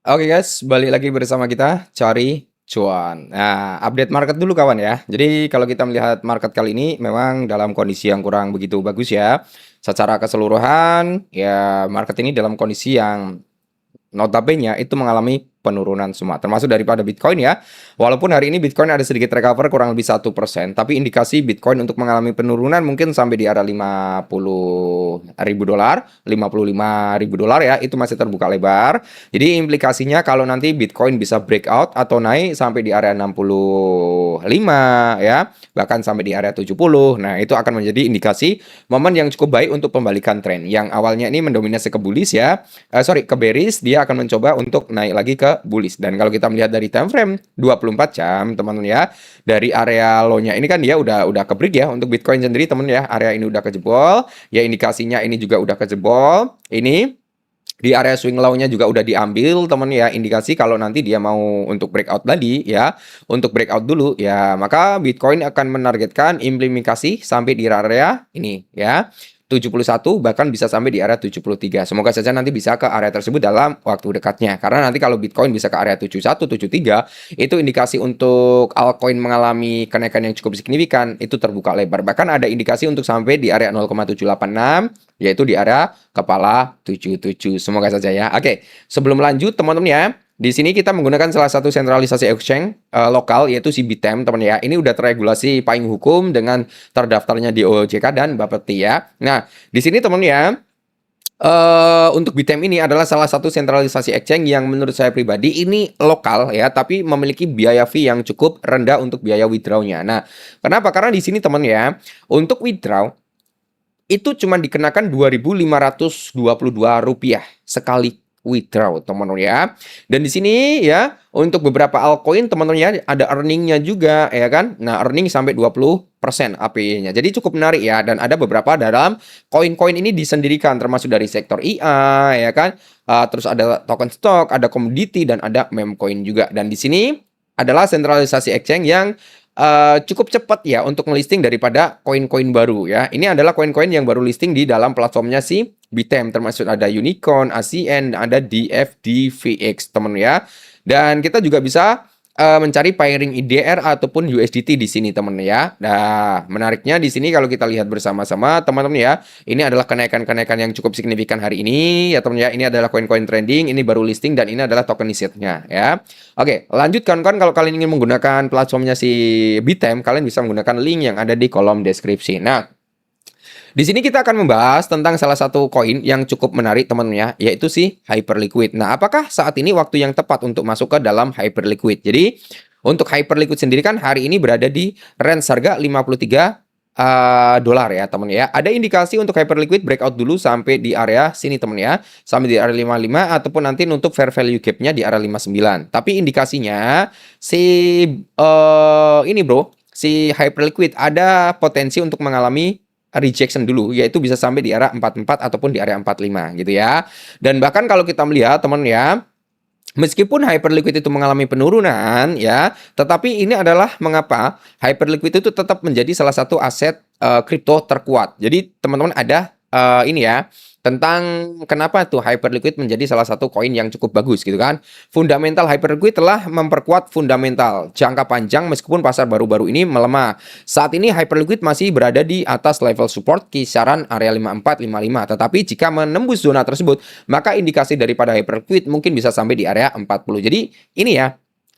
Oke guys, balik lagi bersama kita cari cuan. Nah, update market dulu kawan ya. Jadi kalau kita melihat market kali ini memang dalam kondisi yang kurang begitu bagus ya. Secara keseluruhan ya market ini dalam kondisi yang notabene itu mengalami penurunan semua, termasuk daripada Bitcoin ya. Walaupun hari ini Bitcoin ada sedikit recover kurang lebih 1%, tapi indikasi Bitcoin untuk mengalami penurunan mungkin sampai di area 50.000 dolar, 55.000 dolar ya, itu masih terbuka lebar. Jadi implikasinya kalau nanti Bitcoin bisa breakout atau naik sampai di area 65 ya, bahkan sampai di area 70. Nah, itu akan menjadi indikasi momen yang cukup baik untuk pembalikan tren. Yang awalnya ini mendominasi ke bullish ya, ke bearish, dia akan mencoba untuk naik lagi ke bullish. Dan kalau kita melihat dari time frame 24 jam, teman-teman ya, dari area low-nya ini kan dia udah ke break ya untuk Bitcoin sendiri, teman ya. Area ini udah kejebol, ya indikasinya ini juga udah kejebol. Ini di area swing low-nya juga udah diambil, teman ya. Indikasi kalau nanti dia mau untuk breakout tadi ya, untuk breakout dulu ya, maka Bitcoin akan menargetkan implementasi sampai di area ini ya. 71 bahkan bisa sampai di area 73. Semoga saja nanti bisa ke area tersebut dalam waktu dekatnya. Karena nanti kalau Bitcoin bisa ke area 71, 73, itu indikasi untuk altcoin mengalami kenaikan yang cukup signifikan, itu terbuka lebar. Bahkan ada indikasi untuk sampai di area 0,786, yaitu di area kepala 77. Semoga saja ya. Oke, sebelum lanjut teman-teman ya, di sini kita menggunakan salah satu sentralisasi exchange lokal, yaitu si Bitem, teman ya. Ini udah teregulasi payung hukum dengan terdaftarnya di OJK dan Bapeti ya. Nah, di sini teman ya, untuk Bitem ini adalah salah satu sentralisasi exchange yang menurut saya pribadi ini lokal ya, tapi memiliki biaya fee yang cukup rendah untuk biaya withdrawnya. Nah, kenapa? Karena di sini teman ya, untuk withdraw itu cuma dikenakan Rp2.522 sekali withdraw, teman-teman ya. Dan di sini ya, untuk beberapa altcoin teman-teman ya, ada earningnya juga ya kan. Nah, earning sampai 20% APY-nya. Jadi cukup menarik ya, dan ada beberapa dalam koin-koin ini disendirikan, termasuk dari sektor IA ya kan. Terus ada token stock, ada komoditi, dan ada meme coin juga. Dan di sini adalah sentralisasi exchange yang cukup cepat ya untuk ngelisting daripada koin-koin baru ya. Ini adalah koin-koin yang baru listing di dalam platformnya si Bitem, termasuk ada Unicorn, ACN, ada DFDVX teman ya. Dan kita juga bisa mencari pairing IDR ataupun USDT di sini teman ya. Nah, menariknya di sini kalau kita lihat bersama-sama teman-teman ya, ini adalah kenaikan-kenaikan yang cukup signifikan hari ini ya teman ya. Ini adalah koin-koin trending, ini baru listing, dan ini adalah tokenisitnya ya. Oke, lanjut kawan-kawan, kalau kalian ingin menggunakan platformnya si Bitem, kalian bisa menggunakan link yang ada di kolom deskripsi. Nah, di sini kita akan membahas tentang salah satu koin yang cukup menarik teman-teman ya, yaitu si Hyperliquid. Nah, apakah saat ini waktu yang tepat untuk masuk ke dalam Hyperliquid? Jadi, untuk Hyperliquid sendiri kan hari ini berada di range harga 53 dolar ya teman ya. Ada indikasi untuk Hyperliquid breakout dulu sampai di area sini teman ya, sampai di area 55, ataupun nanti nutup fair value gap-nya di area 59. Tapi indikasinya si ini bro, si Hyperliquid ada potensi untuk mengalami rejection dulu, yaitu bisa sampai di area 44 ataupun di area 45 gitu ya. Dan bahkan kalau kita melihat teman ya, meskipun Hyperliquid itu mengalami penurunan ya, tetapi ini adalah mengapa Hyperliquid itu tetap menjadi salah satu aset kripto terkuat. Jadi teman-teman ada ini ya, tentang kenapa tuh Hyperliquid menjadi salah satu koin yang cukup bagus gitu kan. Fundamental Hyperliquid telah memperkuat fundamental jangka panjang meskipun pasar baru-baru ini melemah. Saat ini Hyperliquid masih berada di atas level support kisaran area 54, 55. Tetapi jika menembus zona tersebut, maka indikasi daripada Hyperliquid mungkin bisa sampai di area 40. Jadi ini ya,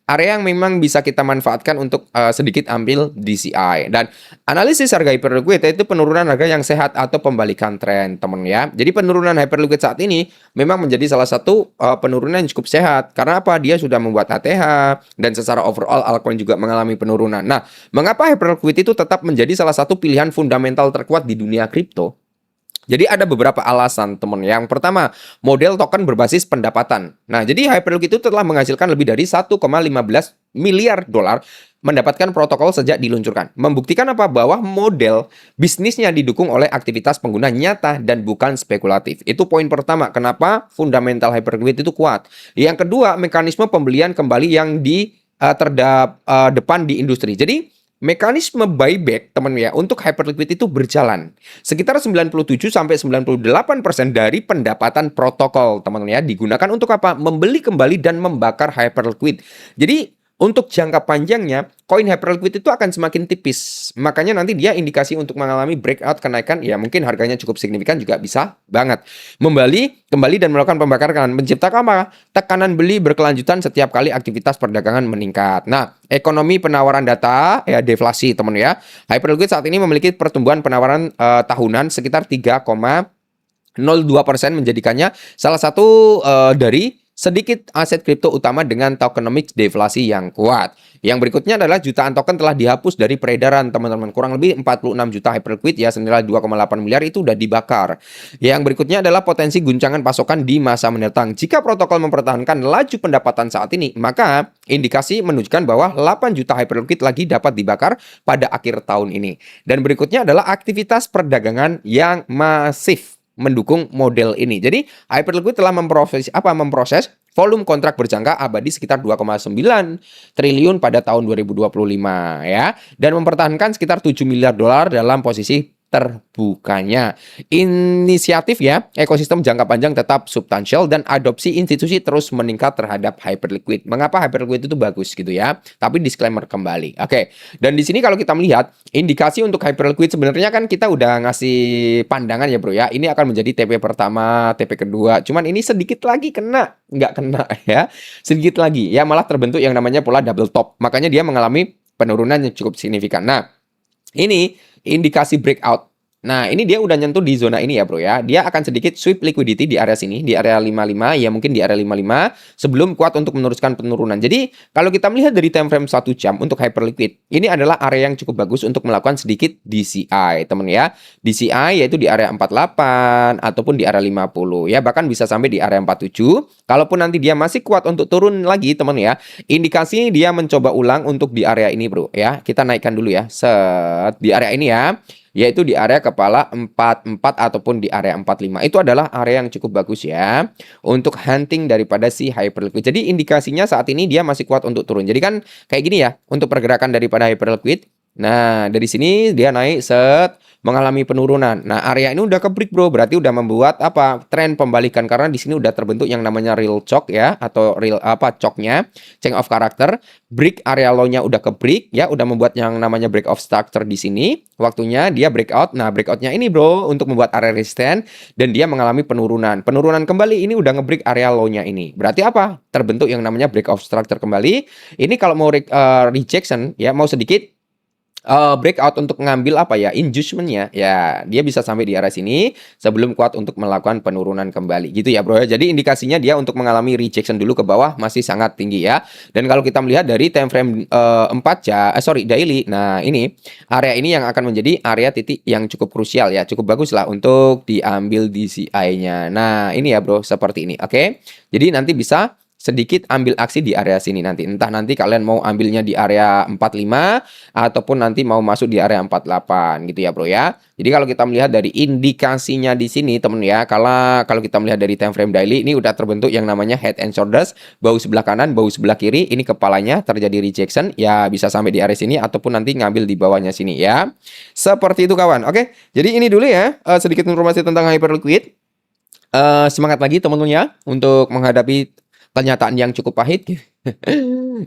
area yang memang bisa kita manfaatkan untuk sedikit ambil DCI. Dan analisis harga Hyperliquid itu penurunan harga yang sehat atau pembalikan tren teman ya. Jadi penurunan Hyperliquid saat ini memang menjadi salah satu penurunan yang cukup sehat. Karena apa? Dia sudah membuat ATH, dan secara overall altcoin juga mengalami penurunan. Nah, mengapa Hyperliquid itu tetap menjadi salah satu pilihan fundamental terkuat di dunia kripto? Jadi ada beberapa alasan teman. Yang pertama, model token berbasis pendapatan. Nah, jadi Hyperliquid itu telah menghasilkan lebih dari 1,15 miliar dolar mendapatkan protokol sejak diluncurkan. Membuktikan apa? Bahwa model bisnisnya didukung oleh aktivitas pengguna nyata dan bukan spekulatif. Itu poin pertama, kenapa fundamental Hyperliquid itu kuat. Yang kedua, mekanisme pembelian kembali yang di depan di industri. Jadi mekanisme buyback teman ya untuk hyperliquid itu berjalan. Sekitar 97 sampai 98% dari pendapatan protokol teman ya digunakan untuk apa? Membeli kembali dan membakar hyperliquid. Jadi untuk jangka panjangnya, koin hyperliquid itu akan semakin tipis. Makanya nanti dia indikasi untuk mengalami breakout kenaikan, ya mungkin harganya cukup signifikan juga bisa banget. Kembali dan melakukan pembakaran, menciptakan apa? Tekanan beli berkelanjutan setiap kali aktivitas perdagangan meningkat. Nah, ekonomi penawaran data, ya deflasi teman ya. Hyperliquid saat ini memiliki pertumbuhan penawaran tahunan sekitar 3,02%, menjadikannya salah satu dari sedikit aset kripto utama dengan tokenomics deflasi yang kuat. Yang berikutnya adalah jutaan token telah dihapus dari peredaran, teman-teman. Kurang lebih 46 juta hyperliquid ya senilai 2,8 miliar itu udah dibakar. Yang berikutnya adalah potensi guncangan pasokan di masa mendatang. Jika protokol mempertahankan laju pendapatan saat ini, maka indikasi menunjukkan bahwa 8 juta hyperliquid lagi dapat dibakar pada akhir tahun ini. Dan berikutnya adalah aktivitas perdagangan yang masif mendukung model ini. Jadi Hyperliquid telah memproses volume kontrak berjangka abadi sekitar 2,9 triliun pada tahun 2025 ya, dan mempertahankan sekitar 7 miliar dolar dalam posisi terbukanya. Inisiatif ya, ekosistem jangka panjang tetap substansial dan adopsi institusi terus meningkat terhadap Hyperliquid. Mengapa Hyperliquid itu bagus gitu ya? Tapi disclaimer kembali. Oke. Dan di sini kalau kita melihat indikasi untuk Hyperliquid sebenarnya kan kita udah ngasih pandangan ya bro ya. Ini akan menjadi TP pertama, TP kedua. Cuman ini sedikit lagi nggak kena ya. Sedikit lagi ya, malah terbentuk yang namanya pola double top. Makanya dia mengalami penurunan yang cukup signifikan. Nah, ini indikasi breakout. Nah, ini dia udah nyentuh di zona ini ya, bro ya. Dia akan sedikit sweep liquidity di area sini, di area 55, ya mungkin di area 55 sebelum kuat untuk meneruskan penurunan. Jadi, kalau kita melihat dari time frame 1 jam untuk hyperliquid, ini adalah area yang cukup bagus untuk melakukan sedikit DCI, teman ya. DCI yaitu di area 48 ataupun di area 50 ya, bahkan bisa sampai di area 47. Kalaupun nanti dia masih kuat untuk turun lagi, teman ya. Indikasi dia mencoba ulang untuk di area ini, bro ya. Kita naikkan dulu ya. Set di area ini ya, yaitu di area kepala 44 ataupun di area 45. Itu adalah area yang cukup bagus ya untuk hunting daripada si hyperliquid. Jadi indikasinya saat ini dia masih kuat untuk turun. Jadi kan kayak gini ya untuk pergerakan daripada hyperliquid. Nah, dari sini dia naik mengalami penurunan. Nah, area ini udah ke-break, bro. Berarti udah membuat apa? Tren pembalikan karena di sini udah terbentuk yang namanya real choke ya, atau real choke-nya, change of character. Break area low-nya udah ke-break ya, udah membuat yang namanya break of structure di sini. Waktunya dia breakout. Nah, breakout-nya ini, bro, untuk membuat area resistance dan dia mengalami penurunan. Penurunan kembali ini udah nge-break area low-nya ini. Berarti apa? Terbentuk yang namanya break of structure kembali. Ini kalau mau rejection ya, mau sedikit breakout untuk ngambil apa ya, inducement-nya ya, dia bisa sampai di area sini sebelum kuat untuk melakukan penurunan kembali gitu ya bro ya. Jadi indikasinya dia untuk mengalami rejection dulu ke bawah masih sangat tinggi ya. Dan kalau kita melihat dari time frame 4 jam daily. Nah, ini area ini yang akan menjadi area titik yang cukup krusial ya, cukup bagus lah untuk diambil DCI-nya. Nah, ini ya bro, seperti ini. Oke. Jadi nanti bisa sedikit ambil aksi di area sini nanti. Entah nanti kalian mau ambilnya di area 45 ataupun nanti mau masuk di area 48 gitu ya bro ya. Jadi kalau kita melihat dari indikasinya di sini temen ya, kalau kita melihat dari time frame daily ini udah terbentuk yang namanya head and shoulders, bahu sebelah kanan, bahu sebelah kiri, ini kepalanya terjadi rejection ya, bisa sampai di area sini ataupun nanti ngambil di bawahnya sini ya. Seperti itu kawan. Oke. Jadi ini dulu ya sedikit informasi tentang hyperliquid. Semangat lagi teman-teman ya untuk menghadapi kenyataan yang cukup pahit.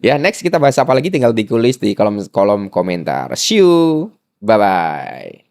Ya, next kita bahas apa lagi tinggal ditulis di kolom komentar. See you. Bye bye.